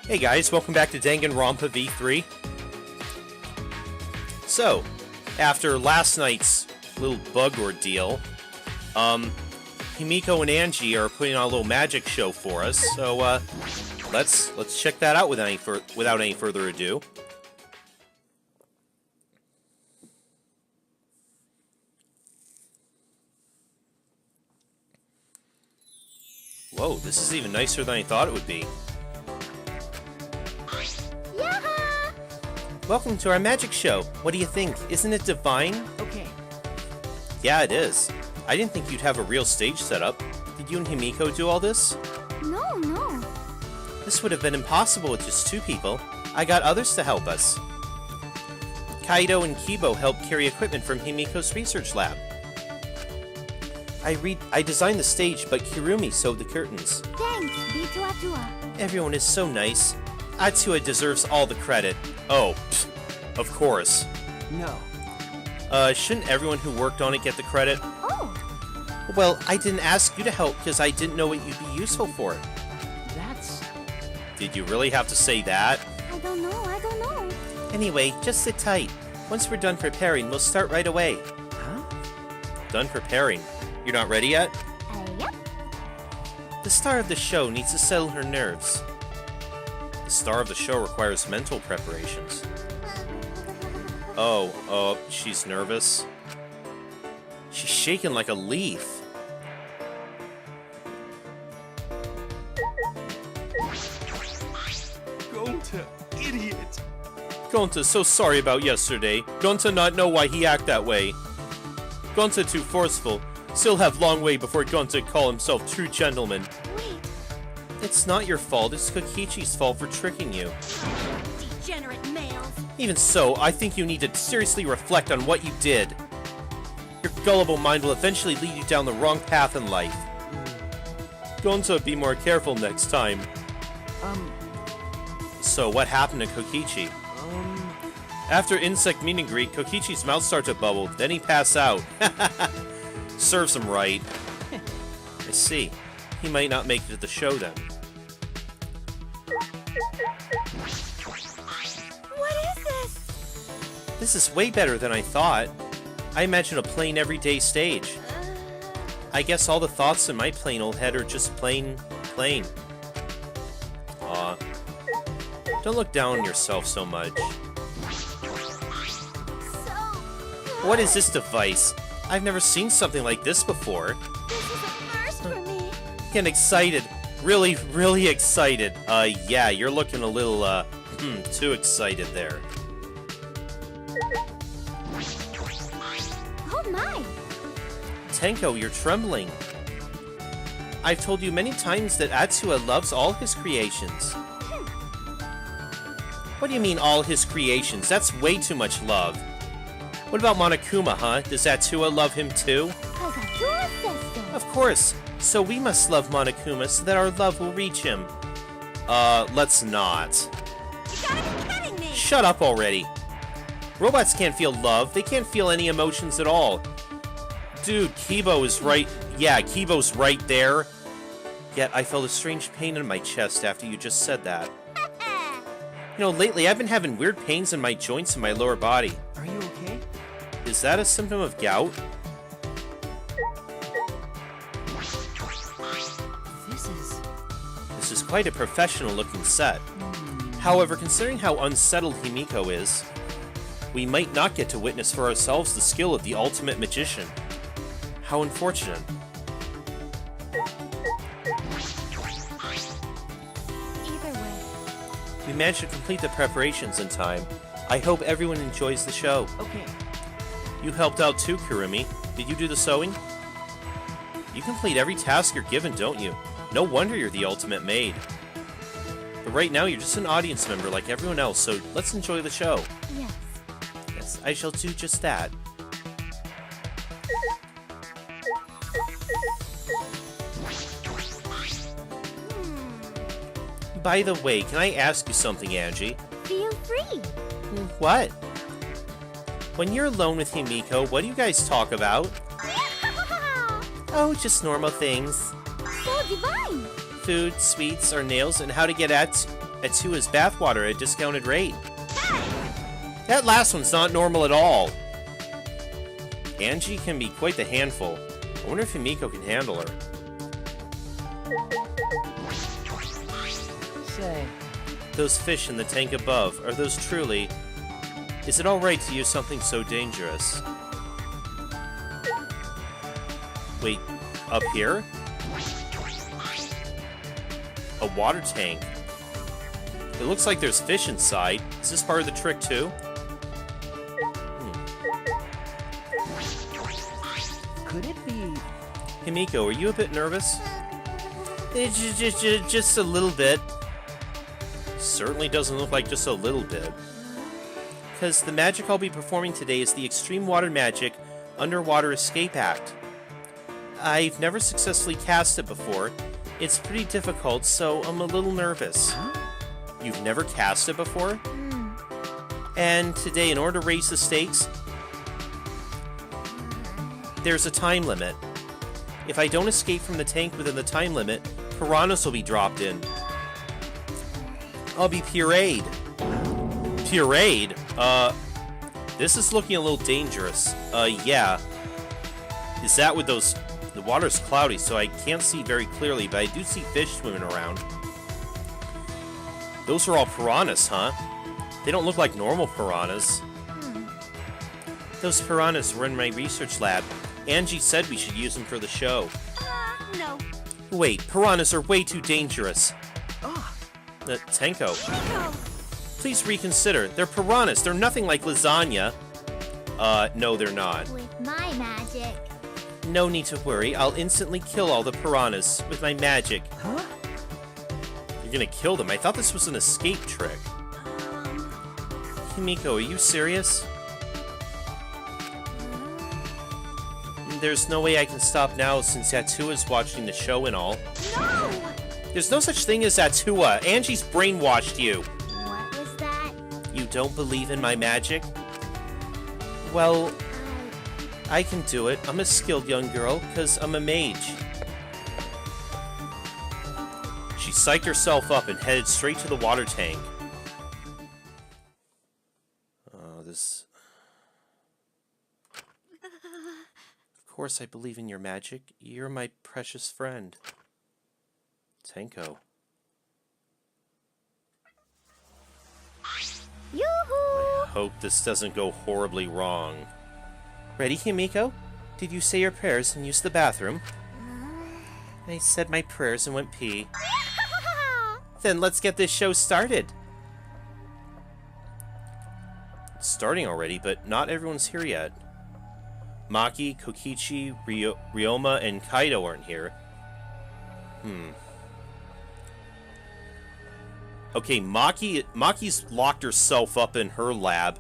Hey guys, welcome back to Danganronpa V3. So, after last night's little bug ordeal, Himiko and Angie are putting on a little magic show for us, so let's check that out without any further ado. Whoa, this is even nicer than I thought it would be. Welcome to our magic show. What do you think? Isn't it divine? Okay. Yeah, it is. I didn't think you'd have a real stage set up. Did you and Himiko do all this? No. This would have been impossible with just two people. I got others to help us. Kaido and Kibo helped carry equipment from Himiko's research lab. I designed the stage, but Kirumi sewed the curtains. Thanks, Bitua. Everyone is so nice. Atsua deserves all the credit. Oh, of course. No. Shouldn't everyone who worked on it get the credit? Oh. Well, I didn't ask you to help because I didn't know what you'd be useful for. That's... Did you really have to say that? I don't know. Anyway, just sit tight. Once we're done preparing, we'll start right away. Huh? Done preparing? You're not ready yet? Yep. The star of the show needs to settle her nerves. The star of the show requires mental preparations. Oh, she's nervous. She's shaking like a leaf. Gonta, idiot! Gonta so sorry about yesterday. Gonta not know why he act that way. Gonta too forceful. Still have long way before Gonta call himself true gentleman. Wait. It's not your fault, it's Kokichi's fault for tricking you. Degenerate males. Even so, I think you need to seriously reflect on what you did. Your gullible mind will eventually lead you down the wrong path in life. Gonta, be more careful next time. So what happened to Kokichi? After insect meet and greet, Kokichi's mouth started to bubble, then he passed out. Serves him right. I see. He might not make it to the show then. What is this? This is way better than I thought. I imagine a plain everyday stage. I guess all the thoughts in my plain old head are just plain. Aw. Don't look down on yourself so much. What is this device? I've never seen something like this before. This is a first for me. Getting excited. Really excited. Yeah, you're looking a little, too excited there. Oh my. Tenko, you're trembling. I've told you many times that Atsua loves all his creations. What do you mean, all his creations? That's way too much love. What about Monokuma, huh? Does Atsua love him too? Cause Atua says so. Of course. So we must love Monokuma so that our love will reach him. Let's not. You gotta be kidding me. Shut up already. Robots can't feel love. They can't feel any emotions at all. Dude, Kibo is right. Yeah, Kibo's right there. Yet I felt a strange pain in my chest after you just said that. You know, lately I've been having weird pains in my joints in my lower body. Are you okay? Is that a symptom of gout? This is quite a professional-looking set. However, considering how unsettled Himiko is, we might not get to witness for ourselves the skill of the ultimate magician. How unfortunate. Either way. We managed to complete the preparations in time. I hope everyone enjoys the show. Okay. You helped out too, Kirumi. Did you do the sewing? You complete every task you're given, don't you? No wonder you're the ultimate maid. But right now, you're just an audience member like everyone else, so let's enjoy the show. Yes. Yes, I shall do just that. By the way, can I ask you something, Angie? Feel free. What? When you're alone with Himiko, what do you guys talk about? Oh, just normal things. So divine. Food, sweets, or nails, and how to get at Atsua's bathwater at a discounted rate. That last one's not normal at all. Angie can be quite the handful. I wonder if Himiko can handle her. Say, Those fish in the tank above, are those truly... Is it alright to use something so dangerous? Wait, up here? A water tank. It looks like there's fish inside. Is this part of the trick too? could it be? Himiko, are you a bit nervous? Just a little bit. Certainly doesn't look like just a little bit. Because the magic I'll be performing today is the Extreme Water Magic Underwater Escape Act. I've never successfully cast it before. It's pretty difficult, so I'm a little nervous. You've never cast it before? And today, in order to raise the stakes, there's a time limit. If I don't escape from the tank within the time limit, piranhas will be dropped in. I'll be pureed. Pureed? This is looking a little dangerous. Yeah. Is that with those... The water's cloudy, so I can't see very clearly, but I do see fish swimming around. Those are all piranhas, huh? They don't look like normal piranhas. Those piranhas were in my research lab. Angie said we should use them for the show. No. Wait, piranhas are way too dangerous. Tenko. No. Please reconsider. They're piranhas. They're nothing like lasagna. No, they're not. With my magic. No need to worry. I'll instantly kill all the piranhas with my magic. Huh? You're gonna kill them? I thought this was an escape trick. Himiko, are you serious? There's no way I can stop now since Atsua's watching the show and all. No! There's no such thing as Atsua. Angie's brainwashed you. What was that? You don't believe in my magic? Well, I can do it. I'm a skilled young girl, because I'm a mage. She psyched herself up and headed straight to the water tank. Oh, this... Of course I believe in your magic. You're my precious friend. Tenko. Yoo-hoo! Hope this doesn't go horribly wrong. Ready, Himiko? Did you say your prayers and use the bathroom? I said my prayers and went pee. Then let's get this show started. It's starting already, but not everyone's here yet. Maki, Kokichi, Ryoma, and Kaido aren't here. Okay, Maki's locked herself up in her lab.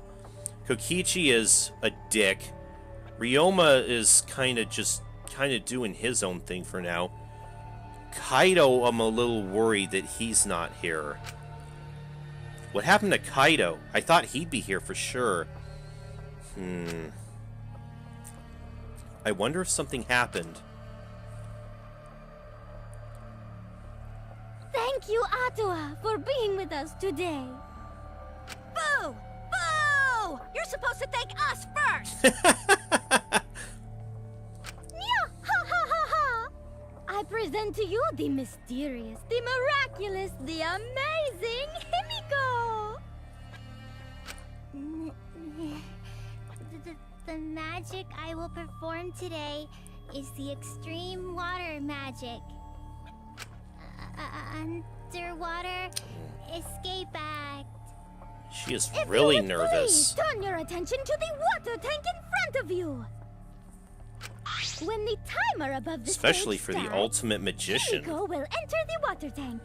Kokichi is a dick. Ryoma is kind of doing his own thing for now. Kaido, I'm a little worried that he's not here. What happened to Kaido? I thought he'd be here for sure. I wonder if something happened. Thank you, Atua, for being with us today. Boo! Boo! You're supposed to thank us first! Yeah, ha ha ha ha! I present to you the mysterious, the miraculous, the amazing Himiko! The magic I will perform today is the Extreme Water Magic. Underwater Escape Act. She is If really you would nervous. Please turn your attention to the water tank in front of you. When the timer above the Especially stage for the starts, ultimate magician. Himiko will enter the water tank.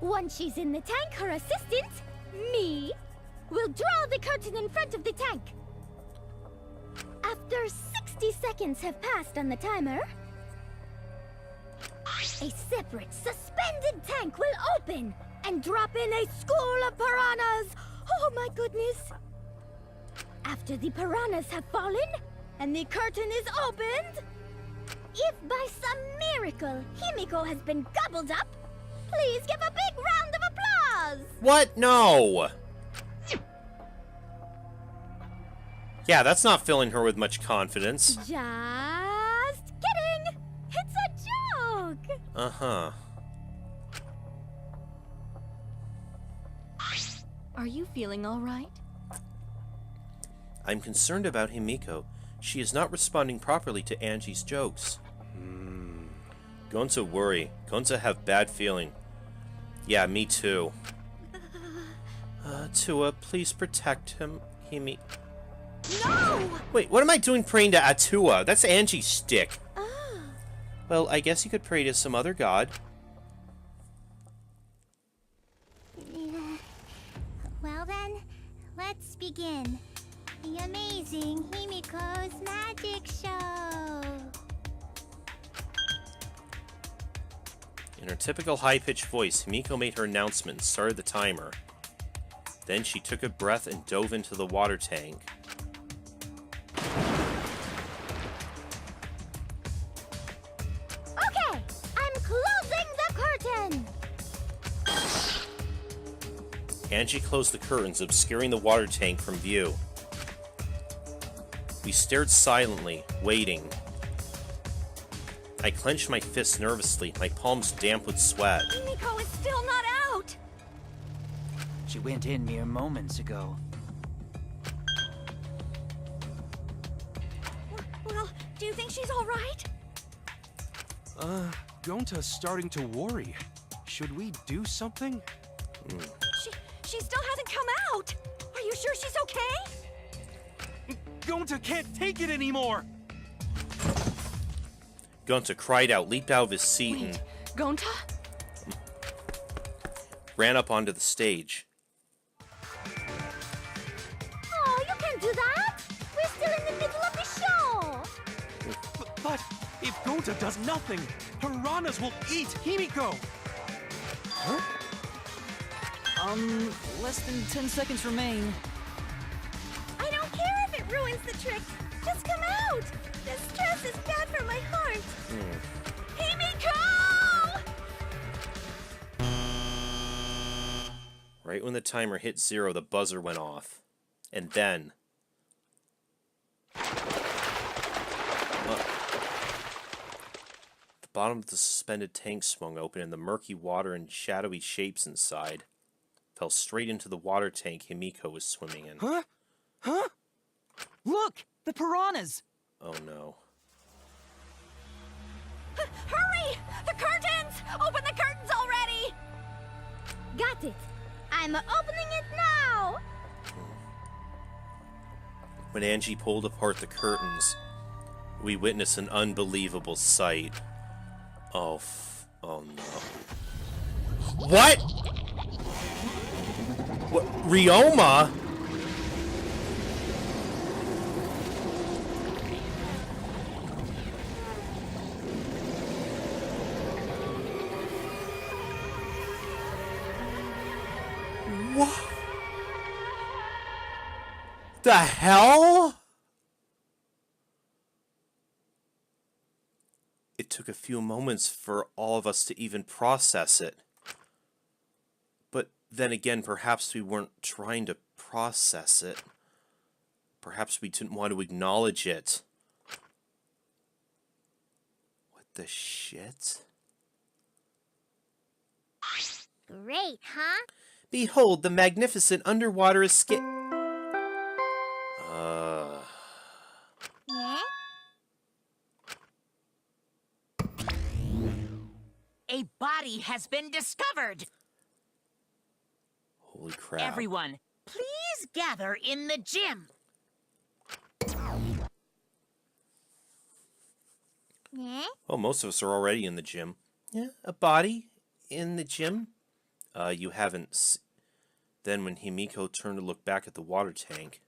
Once she's in the tank, her assistant, me, will draw the curtain in front of the tank. After 60 seconds have passed on the timer, a separate, suspended tank will open and drop in a school of piranhas! Oh my goodness! After the piranhas have fallen and the curtain is opened, if by some miracle Himiko has been gobbled up, please give a big round What? No! Yeah, that's not filling her with much confidence. Just kidding! It's a joke! Uh-huh. Are you feeling all right? I'm concerned about Himiko. She is not responding properly to Angie's jokes. Gonza worry. Gonza have bad feeling. Yeah, me too. Tua, please protect him, Himi. No! Wait, what am I doing praying to Atua? That's Angie's stick. Ah. Well, I guess you could pray to some other god. Well then, let's begin. The amazing Himiko's magic show. In her typical high-pitched voice, Himiko made her announcement and started the timer. Then she took a breath and dove into the water tank. Okay, I'm closing the curtain. Angie closed the curtains, obscuring the water tank from view. We stared silently, waiting. I clenched my fists nervously, my palms damp with sweat. Himiko is still not out. She went in mere moments ago. Well, do you think she's all right? Gonta's starting to worry. Should we do something? She still hasn't come out. Are you sure she's okay? Gonta can't take it anymore! Gonta cried out, leaped out of his seat, Wait, and Gonta? ran up onto the stage. Oh, you can't do that. We're still in the middle of the show. But if Gonta does nothing, piranhas will eat Himiko! Less than 10 seconds remain. I don't care if it ruins the trick. Just come out. The stress is bad for my heart. Himiko! Right when the timer hit 0, the buzzer went off. And then... the bottom of the suspended tank swung open, and the murky water and shadowy shapes inside fell straight into the water tank Himiko was swimming in. Huh? Huh? Look! The piranhas! Oh no. Hurry! The curtains! Open the curtains already! Got it. I'm opening it now. When Angie pulled apart the curtains, we witnessed an unbelievable sight. Oh no. What? What? Ryoma? What? The hell? It took a few moments for all of us to even process it. But then again, perhaps we weren't trying to process it. Perhaps we didn't want to acknowledge it. What the shit? Great, huh? Behold the magnificent underwater escape. Yeah? A body has been discovered. Holy crap. Everyone, please gather in the gym. Yeah? Oh, most of us are already in the gym. Yeah, a body in the gym? You haven't. Then when Himiko turned to look back at the water tank.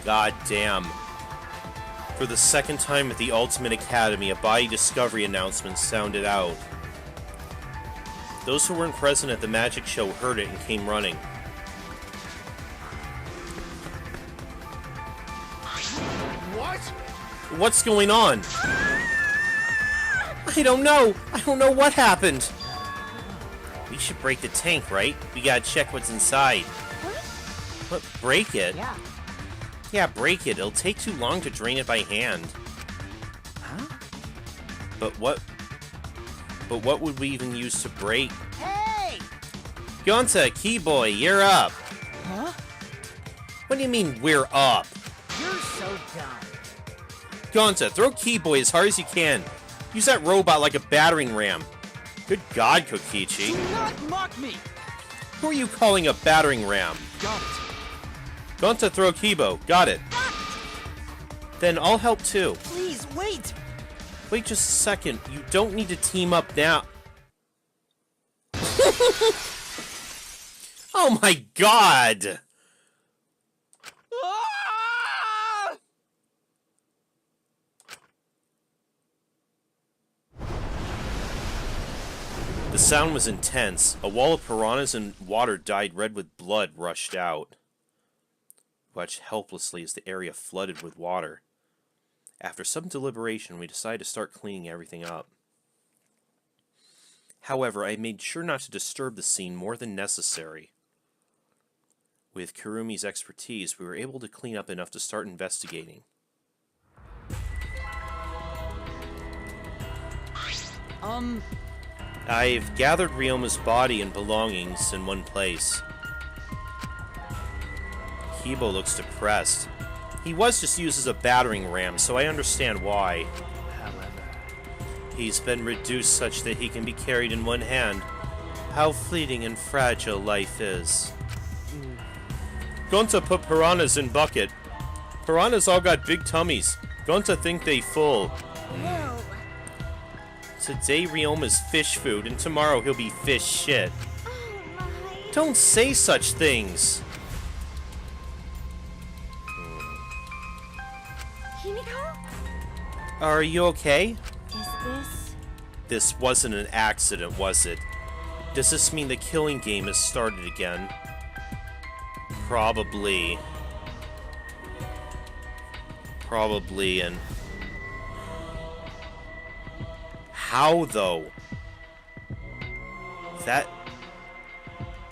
God damn. For the second time at the Ultimate Academy, a body discovery announcement sounded out. Those who weren't present at the magic show heard it and came running. What? What's going on? I don't know. I don't know what happened. We should break the tank, right? We gotta check what's inside. What? Break it? Yeah. Yeah, break it. It'll take too long to drain it by hand. Huh? But what would we even use to break? Hey! Gonta, Keyboy, you're up. Huh? What do you mean, we're up? You're so dumb. Gonta, throw Keyboy as hard as you can. Use that robot like a battering ram. Good God, Kokichi. Do not mock me! Who are you calling a battering ram? Got it. Gonta, throw Kibo. Got it. Then I'll help too. Please, wait! Wait just a second. You don't need to team up now. Oh my God! Ah! The sound was intense. A wall of piranhas and water dyed red with blood rushed out. We watched helplessly as the area flooded with water. After some deliberation, we decided to start cleaning everything up. However, I made sure not to disturb the scene more than necessary. With Kurumi's expertise, we were able to clean up enough to start investigating. I've gathered Ryoma's body and belongings in one place. Kibo looks depressed. He was just used as a battering ram, so I understand why. However, He's been reduced such that he can be carried in one hand. How fleeting and fragile life is. Gonta put piranhas in bucket. Piranhas all got big tummies. Gonta think they full. Whoa. Today Ryoma's fish food, and tomorrow he'll be fish shit. Oh my. Don't say such things. Himiko? Are you okay? Is this... This wasn't an accident, was it? Does this mean the killing game has started again? Probably. Probably, and... How, though? That...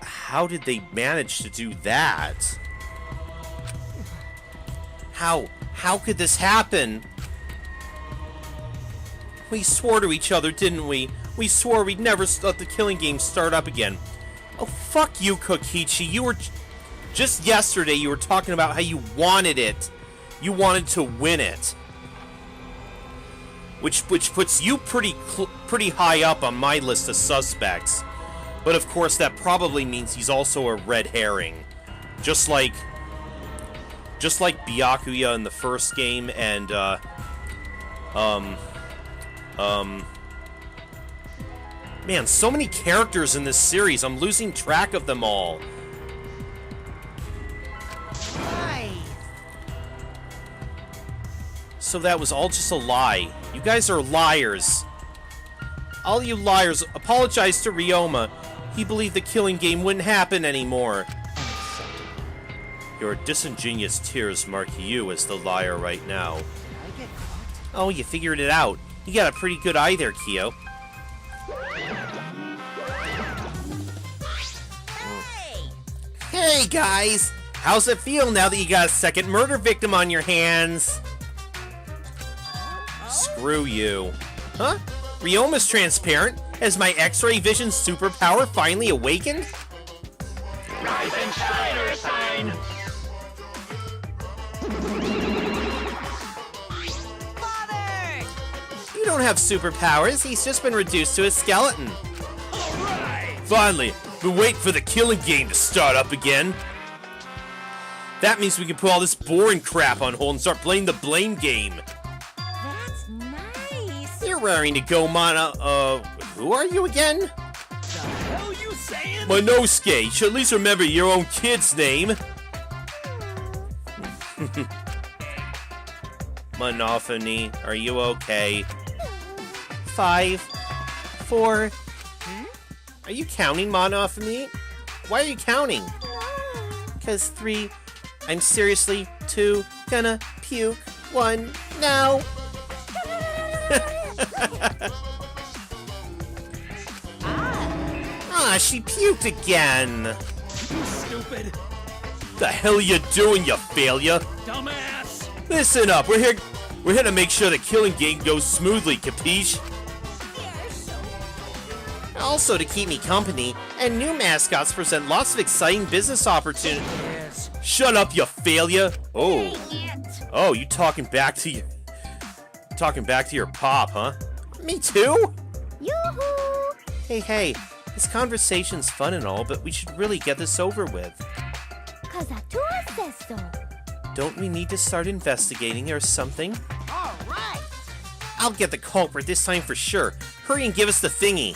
How did they manage to do that? How could this happen? We swore to each other, didn't we? We swore we'd never let the killing game start up again. Oh, fuck you, Kokichi. You were... Just yesterday, you were talking about how you wanted it. You wanted to win it. Which puts you pretty high up on my list of suspects. But of course, that probably means he's also a red herring. Just like Byakuya in the first game and, Man, so many characters in this series, I'm losing track of them all. Why? So that was all just a lie. You guys are liars. All you liars, apologize to Ryoma. He believed the killing game wouldn't happen anymore. Your disingenuous tears mark you as the liar right now. did I get caught? Oh, you figured it out. You got a pretty good eye there, Kyo. Hey! Hey, guys! How's it feel now that you got a second murder victim on your hands? Screw you. Huh? Ryoma's transparent? Has my X-ray vision superpower finally awakened? Rise and shine, Ursine! Father! You don't have superpowers, he's just been reduced to a skeleton. Alright! Finally, been waiting for the killing game to start up again. That means we can put all this boring crap on hold and start playing the blame game. That's nice. You're raring to go, Mana. Who are you again? The hell you saying? Monosuke. You should at least remember your own kid's name. Monophony, are you okay? 5, 4... Are you counting, Monophony? Why are you counting? Cause 3... I'm seriously 2... gonna puke 1 now. Ah, she puked again. You stupid The hell you doing, you failure? dumbass! Listen up, we're here to make sure the killing game goes smoothly, capiche? Also to keep me company, and new mascots present lots of exciting business opportunities. Yes. Shut up, you failure! Oh, you talking back to your pop, huh? Me too? Yoo-hoo! Hey, this conversation's fun and all, but we should really get this over with. Cause Atua says so. Don't we need to start investigating or something? All right. I'll get the culprit this time for sure. Hurry and give us the thingy.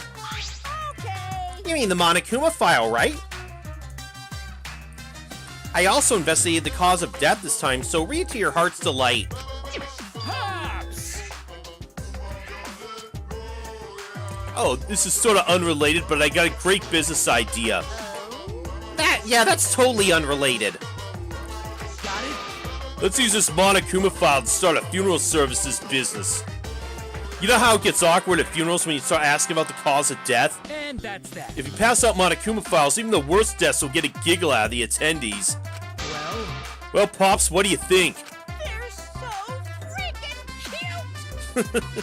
Okay. You mean the Monokuma file, right? I also investigated the cause of death this time, so read to your heart's delight. Pops! Oh, this is sort of unrelated, but I got a great business idea. That's totally unrelated. Got it? Let's use this Monokuma file to start a funeral services business. You know how it gets awkward at funerals when you start asking about the cause of death? And that's that. If you pass out Monokuma files, even the worst deaths will get a giggle out of the attendees. Well, Pops, what do you think? They're so freaking cute.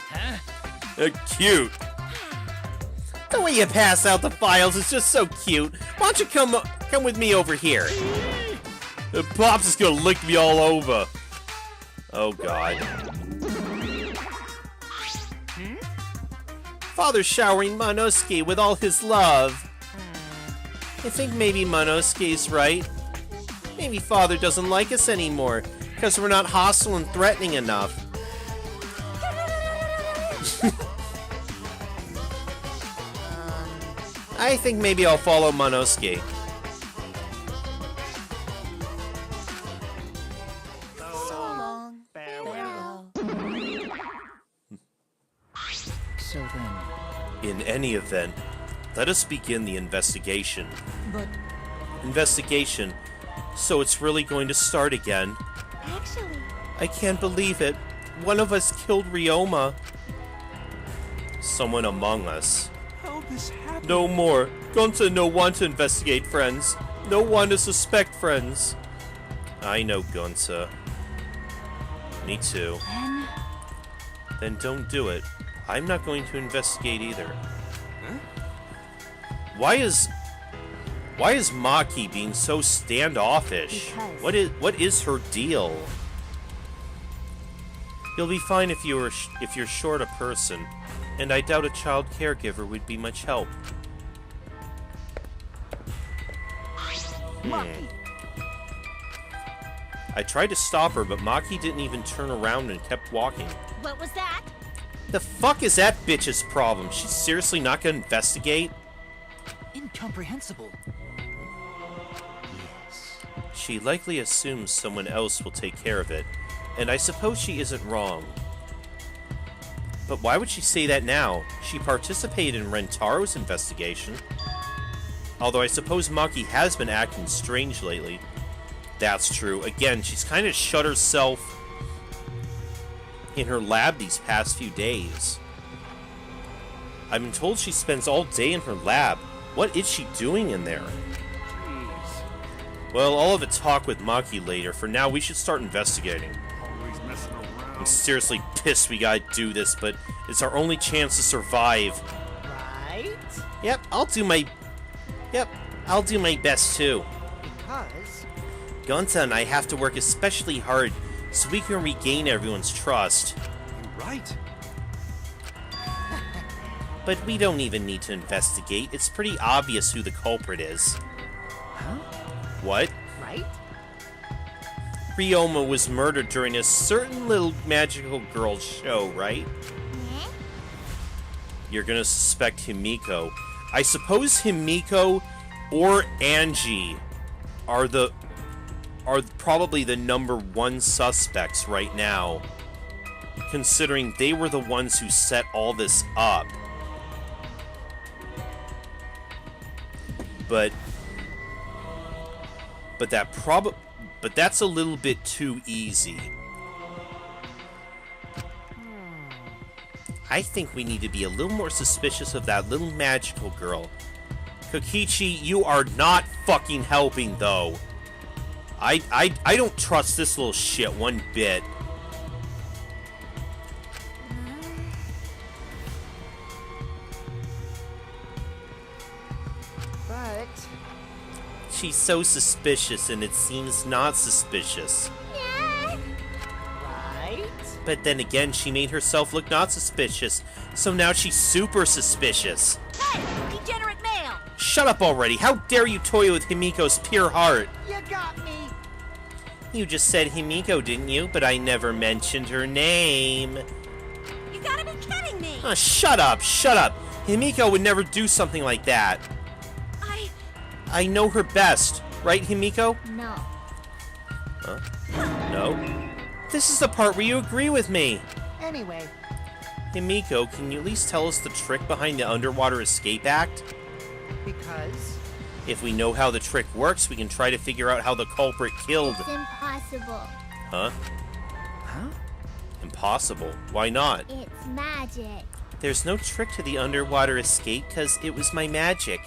Huh? Cute. The way you pass out the files is just so cute. Why don't you come with me over here? Pops is gonna lick me all over. Oh, God. Father's showering Monosuke with all his love. I think maybe Monosuke's right. Maybe Father doesn't like us anymore, because we're not hostile and threatening enough. I think maybe I'll follow Monosuke. So long. Farewell. So then, In any event, let us begin the investigation. but Investigation? So it's really going to start again? Actually, I can't believe it. One of us killed Ryoma. Someone among us. How'd this happen? No more. Gonta no want to investigate, friends. No one to suspect, friends. I know, Gonta. Me too. Then don't do it. I'm not going to investigate either. Huh? Why is Maki being so standoffish? Because- What is her deal? You'll be fine if you're short a person, and I doubt a child caregiver would be much help. Maki. I tried to stop her, but Maki didn't even turn around and kept walking. What was that? The fuck is that bitch's problem? She's seriously not gonna investigate? incomprehensible. She likely assumes someone else will take care of it, and I suppose she isn't wrong. But why would she say that now? She participated in Rentaro's investigation. Although I suppose Maki has been acting strange lately. That's true. Again, she's kind of shut herself in her lab these past few days. I've been told she spends all day in her lab. What is she doing in there? Well, I'll have a talk with Maki later. For now, we should start investigating. Always messing around. I'm seriously pissed we gotta do this, but it's our only chance to survive. Right? Yep, I'll do my best too. Because Gonta and I have to work especially hard so we can regain everyone's trust. You're right. But we don't even need to investigate. It's pretty obvious who the culprit is. Huh? What? right? Ryoma was murdered during a certain little magical girl show, right? You're gonna suspect Himiko. I suppose Himiko or Angie are the... are probably the #1 suspects right now, considering they were the ones who set all this up. But that's a little bit too easy. I think we need to be a little more suspicious of that little magical girl. Kokichi, you are not fucking helping, though. I don't trust this little shit one bit. But She's so suspicious, and it seems not suspicious. Yeah. right? But then again, she made herself look not suspicious, so now she's super suspicious. Hey, degenerate male! Shut up already! How dare you toy with Himiko's pure heart? You got me. You just said Himiko, didn't you? But I never mentioned her name. You gotta be kidding me. Oh, shut up! Shut up! Himiko would never do something like that. I know her best. Right, Himiko? No. Huh? No? This is the part where you agree with me. Anyway, Himiko, can you at least tell us the trick behind the Underwater Escape Act? because If we know how the trick works, we can try to figure out how the culprit killed. It's impossible. Huh? Impossible. Why not? It's magic. There's no trick to the underwater escape because it was my magic.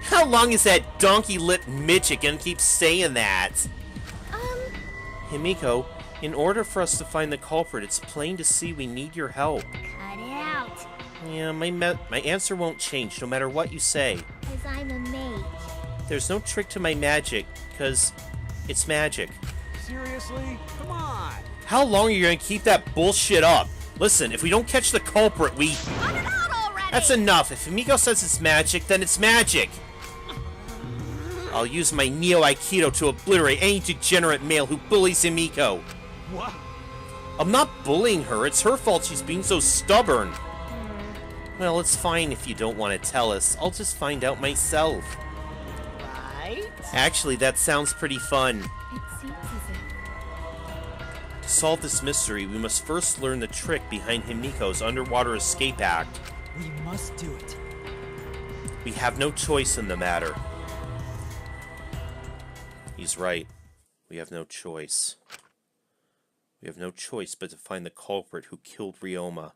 How long is that donkey-lipped midget gonna keep saying that? Himiko, in order for us to find the culprit, it's plain to see we need your help. Cut it out. Yeah, my answer won't change no matter what you say. Because I'm a mage. There's no trick to my magic, because it's magic. Seriously? Come on. How long are you gonna keep that bullshit up? Listen, if we don't catch the culprit, we... cut it out already. That's enough. If Himiko says it's magic, then it's magic. I'll use my Neo Aikido to obliterate any degenerate male who bullies Himiko. What? I'm not bullying her. It's her fault she's being so stubborn. Well, it's fine if you don't want to tell us. I'll just find out myself. Right? Actually, that sounds pretty fun. It seems as if... To solve this mystery, we must first learn the trick behind Himiko's Underwater Escape Act. We must do it. We have no choice in the matter. He's right. We have no choice. We have no choice but to find the culprit who killed Ryoma.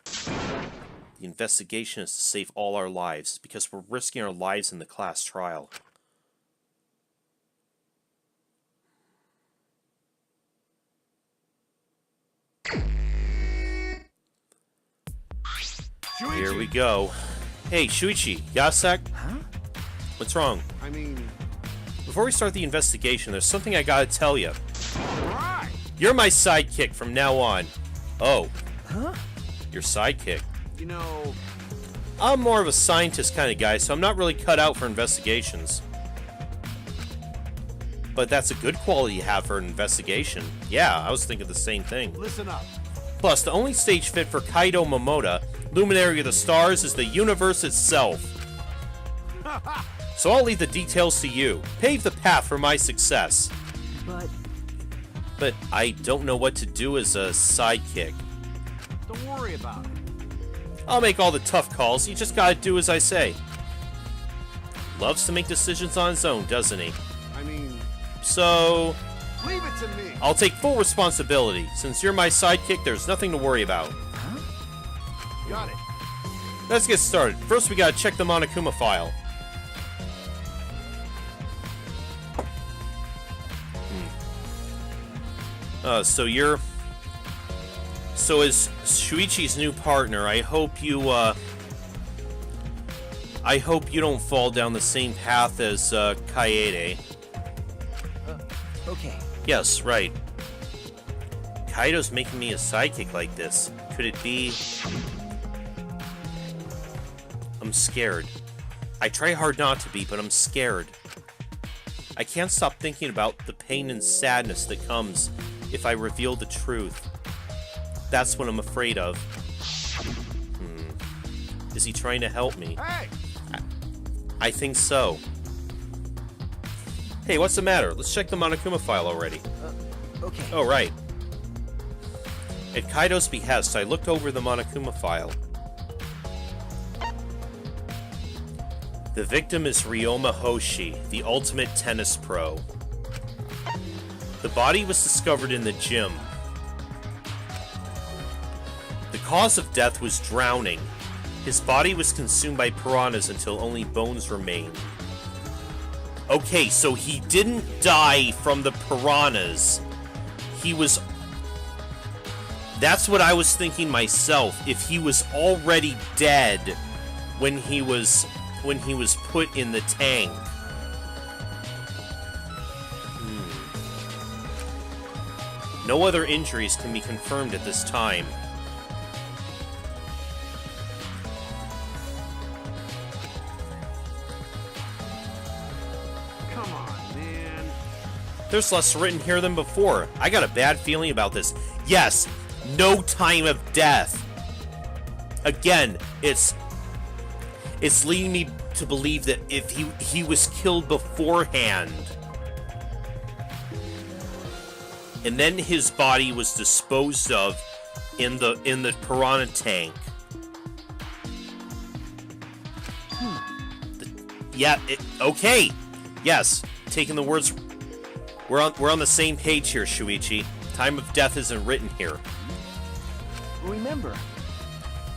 The investigation is to save all our lives, because we're risking our lives in the class trial. Shuichi. Here we go. Hey, Shuichi, got a sec? Huh? What's wrong? I mean, Before we start the investigation, there's something I gotta tell you. alright. You're my sidekick from now on. Oh. Huh? Your sidekick. You know, I'm more of a scientist kind of guy, so I'm not really cut out for investigations. But that's a good quality you have for an investigation. Yeah, I was thinking the same thing. listen up. Plus, the only stage fit for Kaido Momoda, Luminary of the Stars, is the universe itself. So I'll leave the details to you. Pave the path for my success. But I don't know what to do as a sidekick. Don't worry about it. I'll make all the tough calls, you just gotta do as I say. Loves to make decisions on his own, doesn't he? I mean, So, leave it to me. I'll take full responsibility. Since you're my sidekick, there's nothing to worry about. Got it. Let's get started. First, we gotta check the Monokuma file. So you're... So as Shuichi's new partner, I hope you don't fall down the same path as, Kaede. Okay. Yes, right. Kaido's making me a sidekick like this. Could it be... I'm scared. I try hard not to be, but I'm scared. I can't stop thinking about the pain and sadness that comes if I reveal the truth. That's what I'm afraid of. Is he trying to help me? Hey! I think so. Hey, what's the matter? Let's check the Monokuma file already. Okay. Oh, right. At Kaido's behest, I looked over the Monokuma file. The victim is Ryoma Hoshi, the ultimate tennis pro. The body was discovered in the gym. The cause of death was drowning. His body was consumed by piranhas until only bones remained. Okay, so he didn't die from the piranhas. He was... That's what I was thinking myself. If he was already dead when he was put in the tank. No other injuries can be confirmed at this time. Come on, man. There's less written here than before. I got a bad feeling about this. Yes, no time of death. Again, it's leading me to believe that if he was killed beforehand, and then his body was disposed of in the piranha tank. Okay. Yes, taking the words. We're on the same page here, Shuichi. Time of death isn't written here. Remember,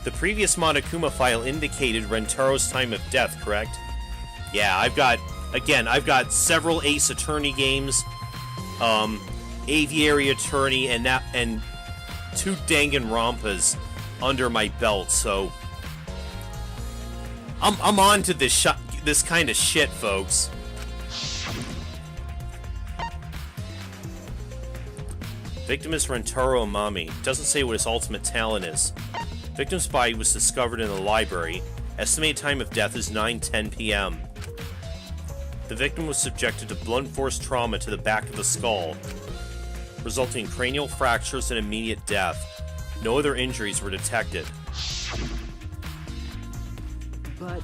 The previous Monokuma file indicated Rentaro's time of death, correct? Yeah, I've got several Ace Attorney games, Aviary Attorney, and 2 Danganronpas under my belt, so I'm on to this kind of shit, folks. Victim is Rentaro Amami. Doesn't say what his ultimate talent is. Victim's body was discovered in the library. Estimated time of death is 9:10 p.m. The victim was subjected to blunt force trauma to the back of the skull, resulting in cranial fractures and immediate death. No other injuries were detected. But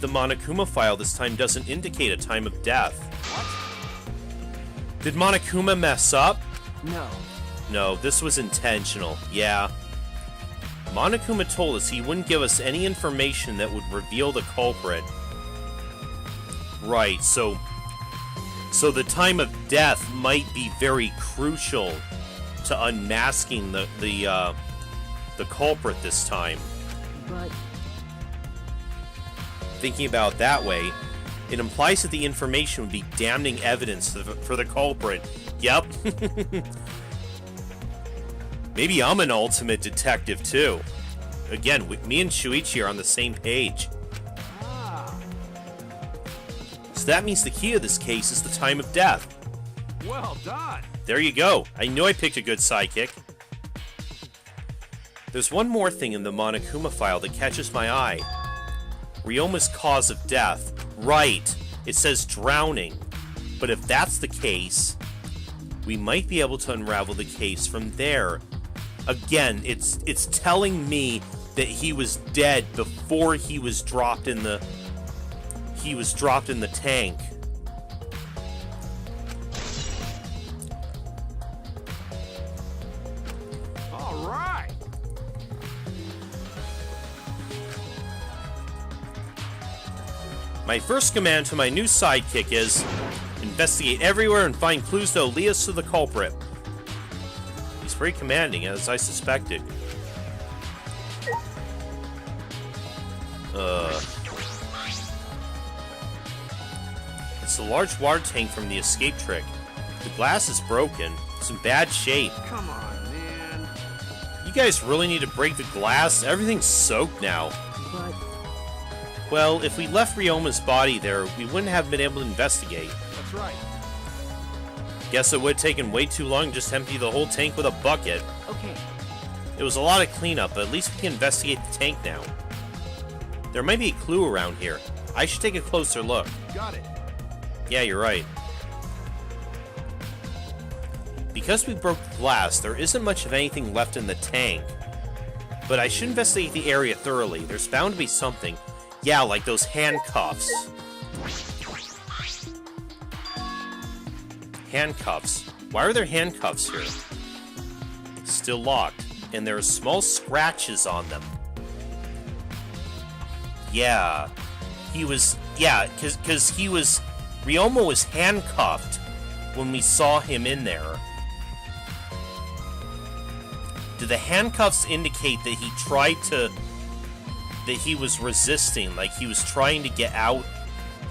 the Monokuma file this time doesn't indicate a time of death. Did Monokuma mess up? no. No, this was intentional. Yeah. Monokuma told us he wouldn't give us any information that would reveal the culprit. Right, so the time of death might be very crucial to unmasking the culprit this time. But Thinking about it that way, it implies that the information would be damning evidence for the culprit. Yep. Maybe I'm an ultimate detective, too. Again, me and Shuichi are on the same page. So that means the key to this case is the time of death. Well done. There you go. I knew I picked a good sidekick. There's one more thing in the Monokuma file that catches my eye. Ryoma's cause of death. Right. It says drowning. But if that's the case, we might be able to unravel the case from there. Again, it's telling me that he was dead before he was dropped in the tank. All right. My first command to my new sidekick is investigate everywhere and find clues that will lead us to the culprit. He's very commanding, as I suspected. It's a large water tank from the escape trick. The glass is broken. It's in bad shape. Come on, man. You guys really need to break the glass? Everything's soaked now. but Well, if we left Ryoma's body there, we wouldn't have been able to investigate. That's right. Guess it would have taken way too long just to empty the whole tank with a bucket. okay. It was a lot of cleanup, but at least we can investigate the tank now. There might be a clue around here. I should take a closer look. Got it. Yeah, you're right. Because we broke the glass, there isn't much of anything left in the tank. But I should investigate the area thoroughly. There's bound to be something. Yeah, like those handcuffs. Handcuffs. Why are there handcuffs here? Still locked. And there are small scratches on them. Yeah. He was... Yeah, because he was... Ryoma was handcuffed when we saw him in there. Do the handcuffs indicate that he tried to... That he was resisting, like he was trying to get out?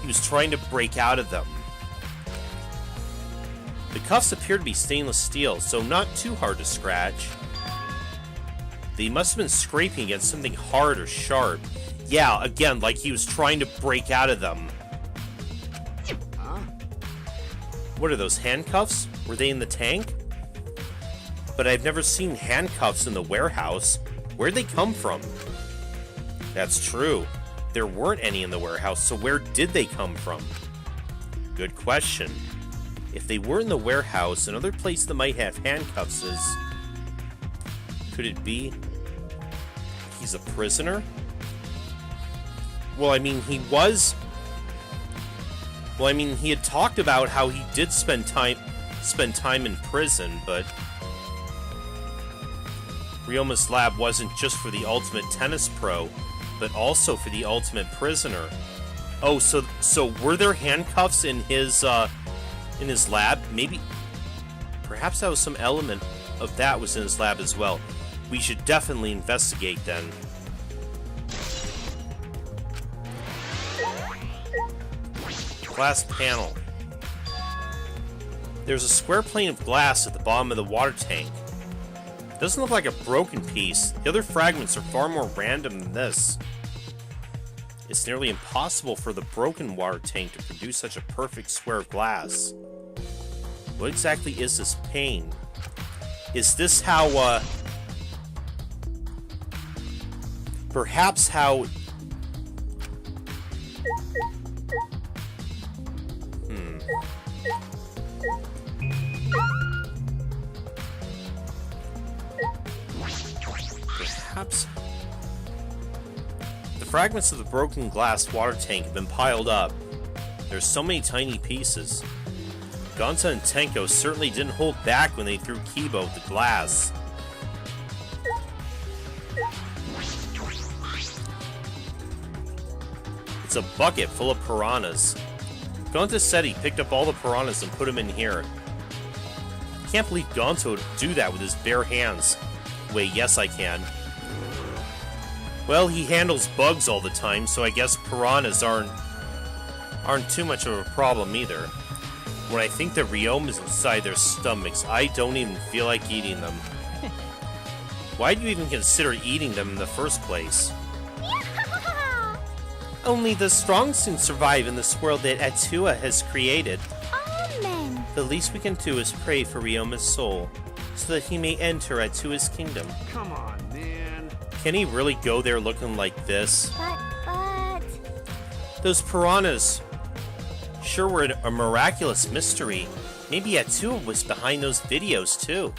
He was trying to break out of them. The cuffs appear to be stainless steel, so not too hard to scratch. They must have been scraping against something hard or sharp. Yeah, again, like he was trying to break out of them. What are those, handcuffs? Were they in the tank? But I've never seen handcuffs in the warehouse. Where'd they come from? That's true. There weren't any in the warehouse, so where did they come from? Good question. If they were in the warehouse, another place that might have handcuffs is... Could it be... He's a prisoner? Well, I mean, he was... Well, I mean, he had talked about how he did spend time in prison, but... Ryoma's lab wasn't just for the ultimate tennis pro, but also for the ultimate prisoner. Oh, so were there handcuffs in his lab? Maybe... Perhaps that was some element of that was in his lab as well. We should definitely investigate then. Glass panel. There's a square plane of glass at the bottom of the water tank. Doesn't look like a broken piece. The other fragments are far more random than this. It's nearly impossible for the broken water tank to produce such a perfect square of glass. What exactly is this pane? Is this how, perhaps how... Perhaps... The fragments of the broken glass water tank have been piled up. There's so many tiny pieces. Gonta and Tenko certainly didn't hold back when they threw Kibo at the glass. It's a bucket full of piranhas. Gonta said he picked up all the piranhas and put them in here. Can't believe Gonta would do that with his bare hands. Wait, yes I can. Well, he handles bugs all the time, so I guess piranhas aren't too much of a problem either. When I think that Ryoma's inside their stomachs, I don't even feel like eating them. Why do you even consider eating them in the first place? Only the strong can survive in this world that Atua has created. Amen. The least we can do is pray for Ryoma's soul, so that he may enter Atua's kingdom. Come on, man. Can he really go there looking like this? But... Those piranhas sure were a miraculous mystery. Maybe Atua was behind those videos too.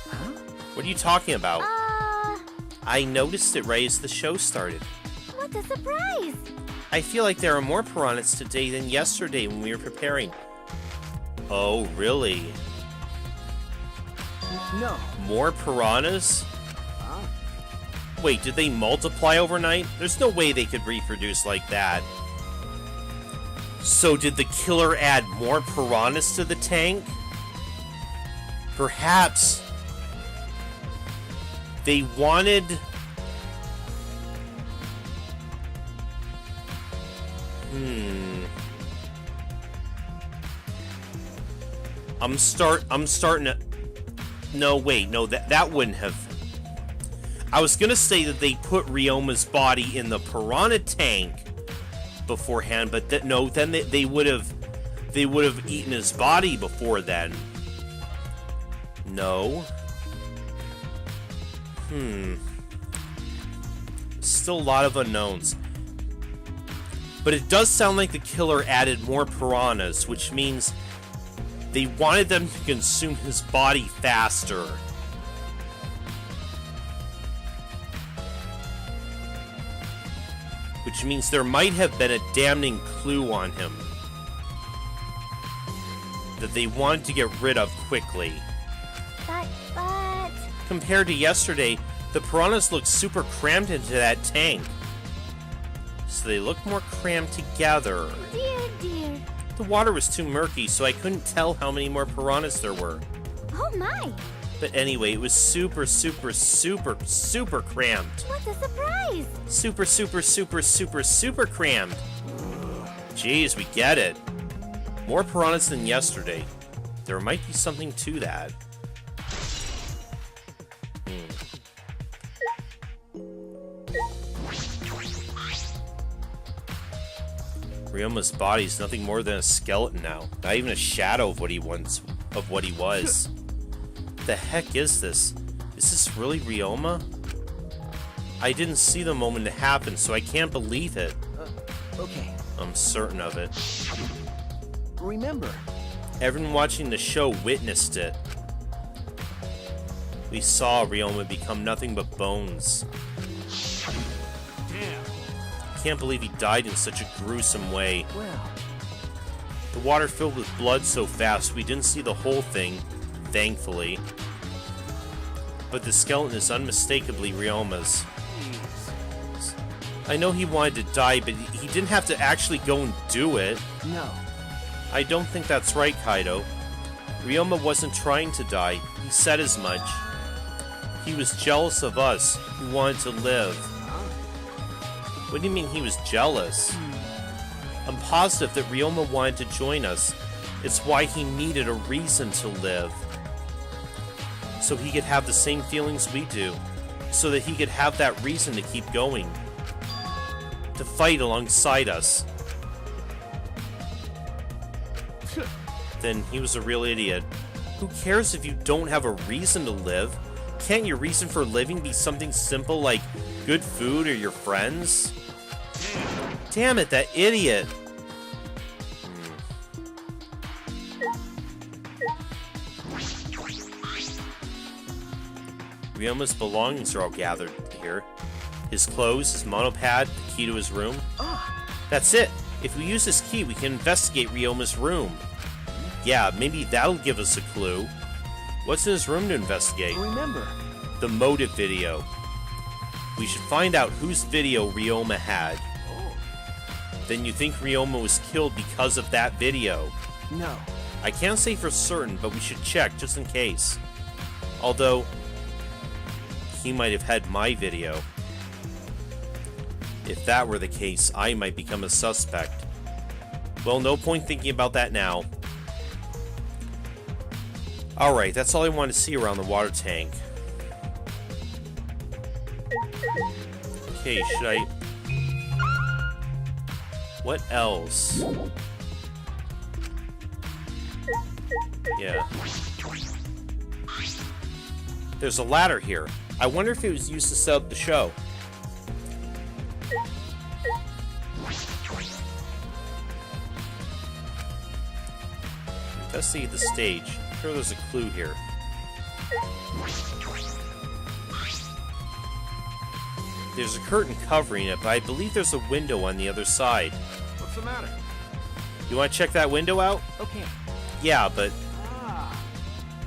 Huh? What are you talking about? I noticed it right as the show started. What a surprise! I feel like there are more piranhas today than yesterday when we were preparing. Oh, really? No. More piranhas? Huh? Wait, did they multiply overnight? There's no way they could reproduce like that. So did the killer add more piranhas to the tank? Perhaps they wanted... I'm starting to... No, wait, no, that wouldn't have... I was gonna say that they put Ryoma's body in the piranha tank beforehand, but no, then they would have eaten his body before then. No. Still a lot of unknowns. But it does sound like the killer added more piranhas, which means they wanted them to consume his body faster. Which means there might have been a damning clue on him. that they wanted to get rid of quickly. But... Compared to yesterday, the piranhas look super crammed into that tank. So they look more crammed together. Dear, dear. The water was too murky, so I couldn't tell how many more piranhas there were. Oh my! But anyway, it was super, super, super, super crammed. What a surprise! Super, super, super, super, super crammed. Jeez, we get it. More piranhas than yesterday. There might be something to that. Ryoma's body is nothing more than a skeleton now. Not even a shadow of what he was. The heck is this? Is this really Ryoma? I didn't see the moment it happened, so I can't believe it. Okay. I'm certain of it. Remember. Everyone watching the show witnessed it. We saw Ryoma become nothing but bones. Damn. Can't believe he died in such a gruesome way. Well, The water filled with blood so fast we didn't see the whole thing, thankfully. But the skeleton is unmistakably Ryoma's. I know he wanted to die, but he didn't have to actually go and do it. no. I don't think that's right, Kaido. Ryoma wasn't trying to die. He said as much. He was jealous of us, who wanted to live. What do you mean he was jealous? I'm positive that Ryoma wanted to join us. It's why he needed a reason to live. So he could have the same feelings we do. So that he could have that reason to keep going. To fight alongside us. Then he was a real idiot. Who cares if you don't have a reason to live? Can't your reason for living be something simple like good food or your friends? Damn it, that idiot! Ryoma's belongings are all gathered here. His clothes, his monopad, the key to his room. That's it! If we use this key, we can investigate Ryoma's room. Yeah, maybe that'll give us a clue. What's in his room to investigate? Remember. The motive video. We should find out whose video Ryoma had. Then you think Ryoma was killed because of that video? No. I can't say for certain, but we should check just in case. Although, he might have had my video. If that were the case, I might become a suspect. Well, no point thinking about that now. Alright, that's all I wanted to see around the water tank. Okay, should I... What else? Yeah. There's a ladder here. I wonder if it was used to set up the show. Investigate the stage. I'm sure there's a clue here. There's a curtain covering it, but I believe there's a window on the other side. What's the matter? You want to check that window out? Okay. Yeah, but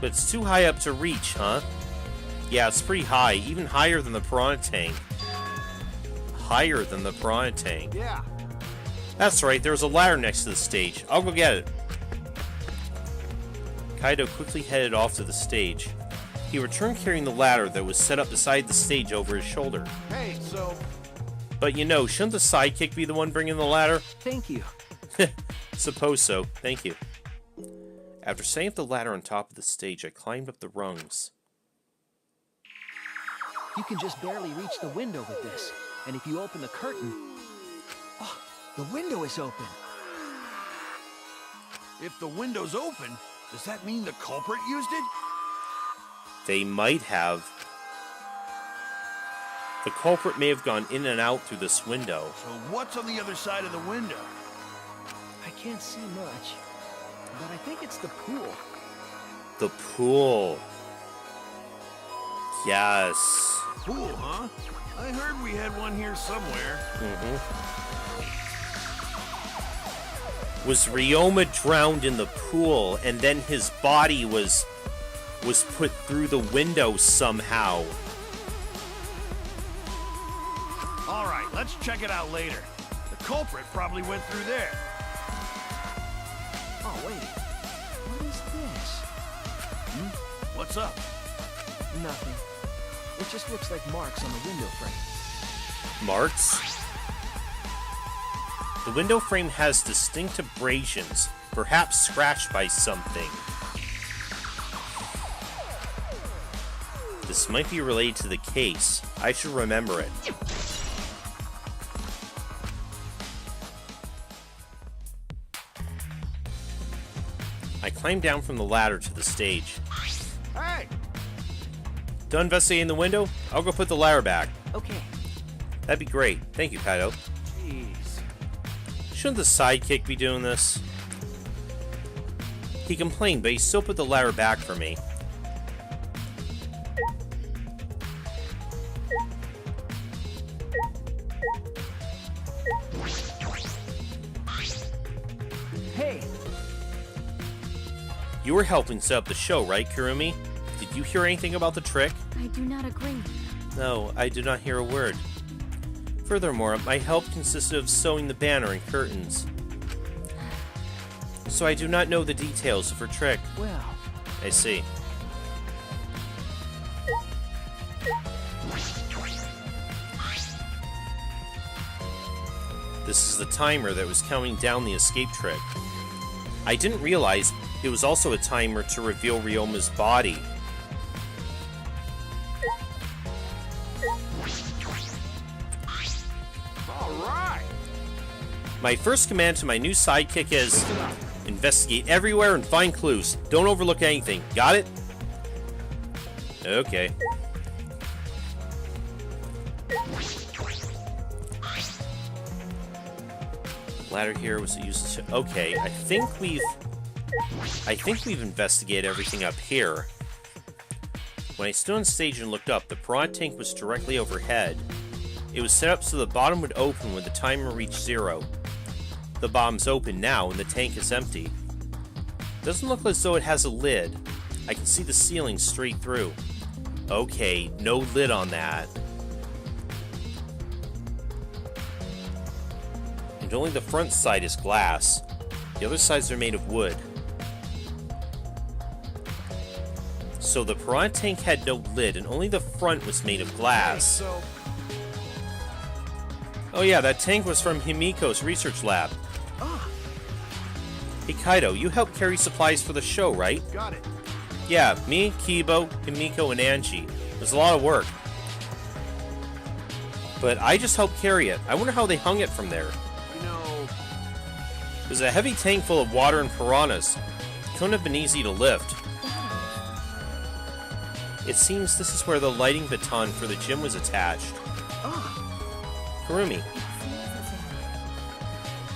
it's too high up to reach, huh? Yeah, it's pretty high, even higher than the piranha tank. Higher than the piranha tank. Yeah. That's right, there's a ladder next to the stage. I'll go get it. Kaido quickly headed off to the stage. He returned carrying the ladder that was set up beside the stage over his shoulder. Hey, so But you know, shouldn't the sidekick be the one bringing the ladder? Thank you. Suppose so. Thank you. After setting up the ladder on top of the stage, I climbed up the rungs. You can just barely reach the window with this. And if you open the curtain... Oh, the window is open. if the window's open, does that mean the culprit used it? They might have. The culprit may have gone in and out through this window. So what's on the other side of the window? I can't see much, but I think it's the pool. The pool. Yes. Pool, huh? I heard we had one here somewhere. Was Ryoma drowned in the pool, and then his body was put through the window somehow? All right, let's check it out later. The culprit probably went through there. Oh, wait. What is this? What's up? Nothing. It just looks like marks on the window frame. Marks? The window frame has distinct abrasions, perhaps scratched by something. This might be related to the case. I should remember it. I climbed down from the ladder to the stage. Hey! Done investigating the window? I'll go put the ladder back. Okay. That'd be great. Thank you, Kaido. Jeez. Shouldn't the sidekick be doing this? He complained, but he still put the ladder back for me. Hey! You were helping set up the show, right, Kurumi? Did you hear anything about the trick? I do not agree. No, I did not hear a word. Furthermore, my help consisted of sewing the banner and curtains. So I do not know the details of her trick. Well, I see. This is the timer that was counting down the escape trick. I didn't realize it was also a timer to reveal Ryoma's body. All right. My first command to my new sidekick is investigate everywhere and find clues. Don't overlook anything. Got it? Okay. Ladder here was used to... Okay, I think we've investigated everything up here. When I stood on stage and looked up, the piranha tank was directly overhead. It was set up so the bottom would open when the timer reached 0. The bottom's open now and the tank is empty. Doesn't look as though it has a lid. I can see the ceiling straight through. Okay, no lid on that. And only the front side is glass. The other sides are made of wood. So the piranha tank had no lid and only the front was made of glass. So, Oh yeah, that tank was from Himiko's research lab. ah, Hey Kaido, you helped carry supplies for the show, right? got it. Yeah, me, Kibo, Himiko, and Angie. It was a lot of work. But I just helped carry it. I wonder how they hung it from there. You know, It was a heavy tank full of water and piranhas. It couldn't have been easy to lift. It seems this is where the lighting baton for the gym was attached. Kurumi,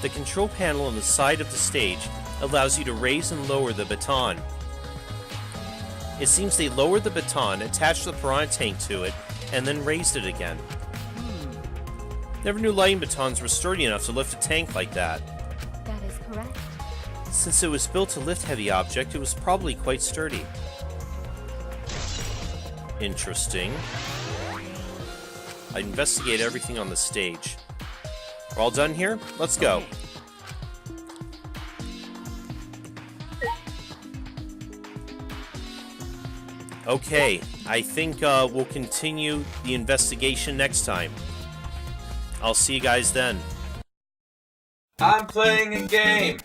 the control panel on the side of the stage allows you to raise and lower the baton. It seems they lowered the baton, attached the piranha tank to it, and then raised it again. Never knew lighting batons were sturdy enough to lift a tank like that. That is correct. Since it was built to lift heavy object, it was probably quite sturdy. Interesting. I investigate everything on the stage. We're all done here? Let's go. Okay, I think we'll continue the investigation next time. I'll see you guys then. I'm playing a game.